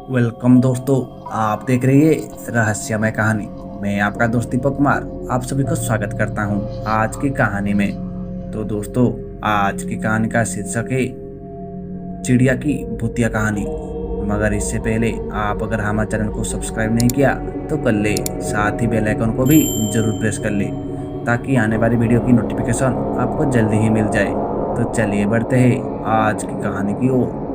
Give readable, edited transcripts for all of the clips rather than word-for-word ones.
Welcome दोस्तों। आप देख रहे हैं रहस्यमय कहानी। मैं आपका दोस्त दीपक कुमार आप सभी को स्वागत करता हूं आज की कहानी में। तो दोस्तों, आज की कहानी का शीर्षक है चिड़िया की भूतिया कहानी। मगर इससे पहले आप अगर हमारे चैनल को सब्सक्राइब नहीं किया तो कर ले, साथ ही बेल आइकन को भी जरूर प्रेस कर ले ताकि आने वाली वीडियो की नोटिफिकेशन आपको जल्दी ही मिल जाए। तो चलिए बढ़ते हैं आज की कहानी की ओर।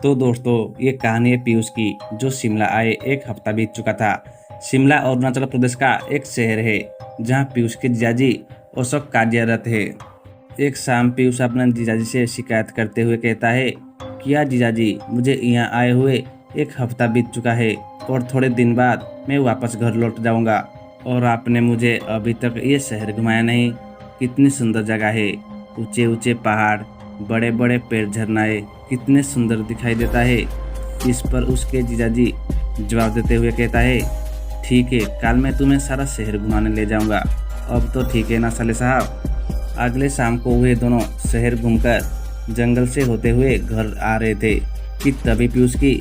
तो दोस्तों, ये कहानी है पीयूष की, जो शिमला आए एक हफ्ता बीत चुका था। शिमला अरुणाचल प्रदेश का एक शहर है जहाँ पीयूष के जीजाजी अशोक कार्यरत है। एक शाम पीयूष अपने जीजाजी से शिकायत करते हुए कहता है कि यार जीजाजी, मुझे यहाँ आए हुए एक हफ्ता बीत चुका है और थोड़े दिन बाद मैं वापस घर लौट जाऊँगा, और आपने मुझे अभी तक ये शहर घुमाया नहीं। कितनी सुंदर जगह है, ऊंचे ऊंचे पहाड़, बड़े बड़े पेड़, झरनाए, कितने सुंदर दिखाई देता है। इस पर उसके जीजाजी जवाब देते हुए कहता है, ठीक है, कल मैं तुम्हें सारा शहर घुमाने ले जाऊंगा। अब तो ठीक है ना साले साहब। अगले शाम को वे दोनों शहर घूमकर जंगल से होते हुए घर आ रहे थे कि तभी पीयूष की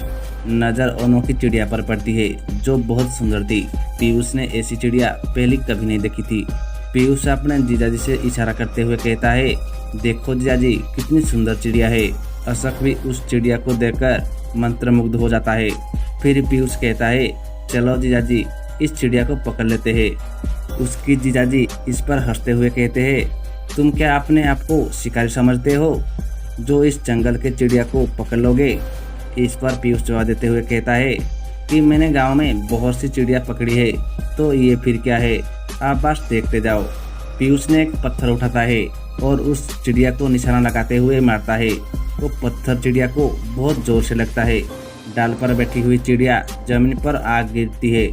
नज़र अनोखी चिड़िया पर पड़ती है जो बहुत सुंदर थी। पीयूष ने ऐसी चिड़िया पहले कभी नहीं देखी थी। पीयूष अपने जीजाजी से इशारा करते हुए कहता है, देखो जीजाजी, कितनी सुंदर चिड़िया है। अशोक भी उस चिड़िया को देखकर मंत्रमुग्ध हो जाता है। फिर पीयूष कहता है, चलो जीजाजी, इस चिड़िया को पकड़ लेते हैं। उसकी जीजाजी इस पर हंसते हुए कहते हैं, तुम क्या अपने आप को शिकारी समझते हो जो इस जंगल के चिड़िया को पकड़ लोगे? इस पर पीयूष जवाब देते हुए कहता है कि मैंने गांव में बहुत सी चिड़िया पकड़ी है, तो ये फिर क्या है, आप बस देखते जाओ। पीयूष ने एक पत्थर उठाता है और उस चिड़िया को निशाना लगाते हुए मारता है। वो पत्थर चिड़िया को बहुत जोर से लगता है। डाल पर बैठी हुई चिड़िया जमीन पर आ गिरती है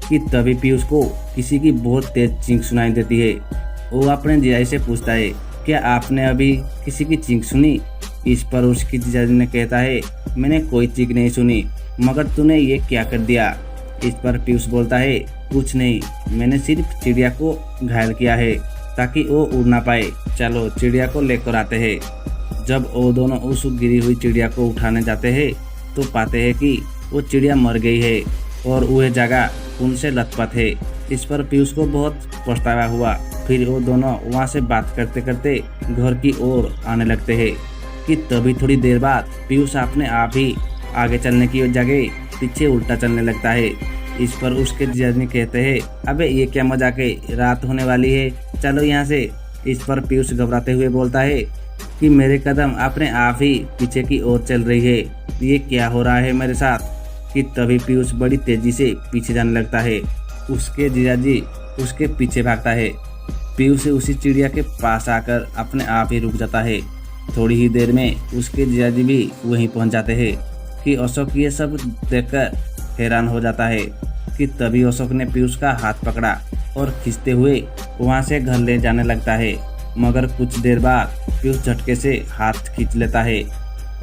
कि तभी पीयूष को किसी की बहुत तेज चींख सुनाई देती है। वो अपने जीजाजी से पूछता है, क्या आपने अभी किसी की चींख सुनी? इस पर उसकी जीजाजी ने कहता है, मैंने कोई चीख नहीं सुनी, मगर तूने ये क्या कर दिया? इस पर पीयूष बोलता है, कुछ नहीं, मैंने सिर्फ चिड़िया को घायल किया है ताकि वो उड़ ना पाए। चलो चिड़िया को लेकर आते हैं। जब वो दोनों उस गिरी हुई चिड़िया को उठाने जाते हैं तो पाते हैं कि वो चिड़िया मर गई है और वह जगह खून से लथपथ है। इस पर पीयूष को बहुत पछतावा हुआ। फिर वो दोनों वहाँ से बात करते करते घर की ओर आने लगते हैं कि तभी थोड़ी देर बाद पीयूष अपने आप ही आगे चलने की जगह पीछे उल्टा चलने लगता है। इस पर उसके जीजाजी कहते हैं, अबे ये क्या मजाक है, रात होने वाली है, चलो यहाँ से। इस पर पीयूष घबराते हुए बोलता है कि मेरे कदम अपने आप ही पीछे की ओर चल रही है, ये क्या हो रहा है मेरे साथ? कि तभी पीयूष बड़ी तेजी से पीछे जाने लगता है। उसके जीजाजी उसके पीछे भागता है। पीयूष उसी चिड़िया के पास आकर अपने आप ही रुक जाता है। थोड़ी ही देर में उसके जीजाजी भी वहीं पहुंच जाते हैं कि अशोक ये सब देखकर हैरान हो जाता है। कि तभी अशोक ने पीयूष का हाथ पकड़ा और खींचते हुए वहां से घर ले जाने लगता है। मगर कुछ देर बाद पीयूष झटके से हाथ खींच लेता है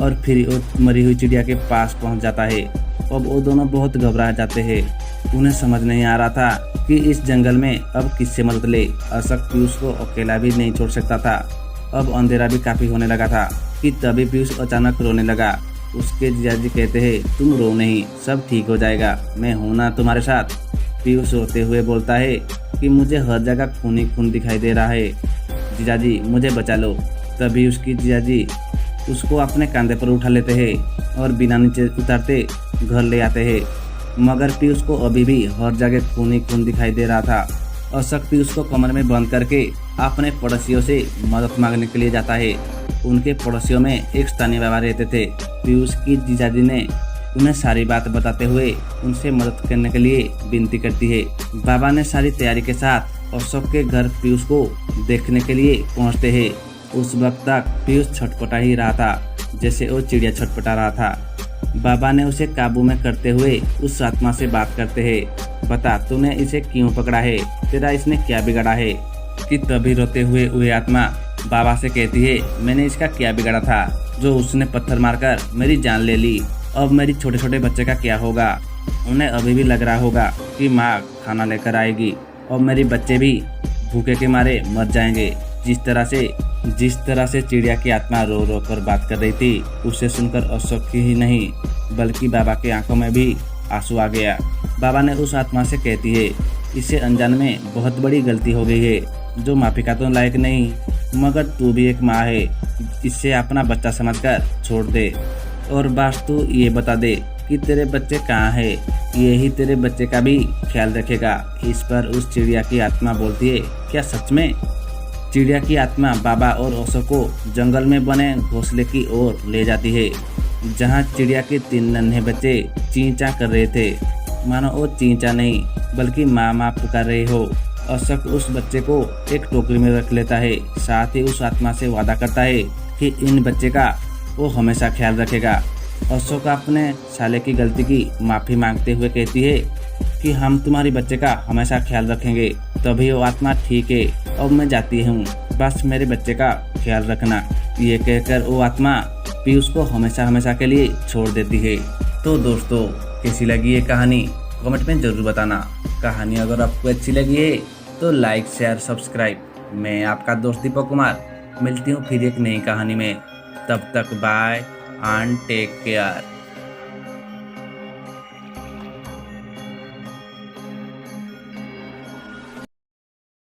और फिर वो मरी हुई चिड़िया के पास पहुंच जाता है। अब वो दोनों बहुत घबरा जाते हैं। उन्हें समझ नहीं आ रहा था कि इस जंगल में अब किससे मदद ले। अशोक पीयूष को अकेला भी नहीं छोड़ सकता था। अब अंधेरा भी काफी होने लगा था कि तभी पीयूष अचानक रोने लगा। उसके जीजाजी कहते हैं, तुम रो नहीं, सब ठीक हो जाएगा, मैं हूं ना तुम्हारे साथ। पीयूष रोते हुए बोलता है कि मुझे हर जगह खून ही खून दिखाई दे रहा है, जीजाजी मुझे बचा लो। तभी उसकी जीजाजी उसको अपने कंधे पर उठा लेते हैं और बिना नीचे उतारते घर ले आते हैं। मगर पीयूष को अभी भी हर जगह खून ही खून दिखाई दे रहा था। अशोक पीयूष को कमरे में बंद करके अपने पड़ोसियों से मदद मांगने के लिए जाता है। उनके पड़ोसियों में एक स्थानीय बाबा रहते थे। पीयूष की जीजाजी ने उन्हें सारी बात बताते हुए उनसे मदद करने के लिए विनती करती है। बाबा ने सारी तैयारी के साथ अशोक के घर पीयूष को देखने के लिए पहुंचते हैं। उस वक्त तक पीयूष छटपटा ही रहा था जैसे वो चिड़िया छटपटा रहा था। बाबा ने उसे काबू में करते हुए उस आत्मा से बात करते हैं, बता तूने इसे क्यों पकड़ा है, तेरा इसने क्या बिगाड़ा है? कि तभी रोते हुए वह आत्मा बाबा से कहती है, मैंने इसका क्या बिगाड़ा था जो उसने पत्थर मारकर मेरी जान ले ली। अब मेरी छोटे छोटे बच्चे का क्या होगा? उन्हें अभी भी लग रहा होगा कि माँ खाना लेकर आएगी और मेरे बच्चे भी भूखे के मारे मर जाएंगे। जिस तरह से चिड़िया की आत्मा रो रो कर बात कर रही थी, उसे सुनकर अशोक की ही नहीं बल्कि बाबा की आंखों में भी आंसू आ गया। बाबा ने उस आत्मा से कहती है, इसे अनजान में बहुत बड़ी गलती हो गई है, जो माफी का तो लायक नहीं, मगर तू भी एक माँ है, इसे अपना बच्चा समझकर छोड़ दे और बस तू ये बता दे कि तेरे बच्चे कहाँ है, यही तेरे बच्चे का भी ख्याल रखेगा। इस पर उस चिड़िया की आत्मा बोलती है, क्या सच में? चिड़िया की आत्मा बाबा और अशोक को जंगल में बने घोंसले की ओर ले जाती है, जहाँ चिड़िया के 3 नन्हे बच्चे चींचा कर रहे थे, मानो वो चींचा नहीं बल्कि माँ माँ पुकार रहे हो। अशोक उस बच्चे को एक टोकरी में रख लेता है, साथ ही उस आत्मा से वादा करता है कि इन बच्चे का वो हमेशा ख्याल रखेगा। अशोक अपने साले की गलती की माफ़ी मांगते हुए कहती है कि हम तुम्हारी बच्चे का हमेशा ख्याल रखेंगे। तभी वो आत्मा, ठीक है अब मैं जाती हूँ, बस मेरे बच्चे का ख्याल रखना। ये कहकर वो आत्मा पीयूष को हमेशा हमेशा के लिए छोड़ देती है। तो दोस्तों, कैसी लगी ये कहानी कमेंट में ज़रूर बताना। कहानी अगर आपको अच्छी लगी है तो लाइक शेयर सब्सक्राइब। मैं आपका दोस्त दीपक कुमार, मिलती हूँ फिर एक नई कहानी में। तब तक बाय एंड टेक केयर।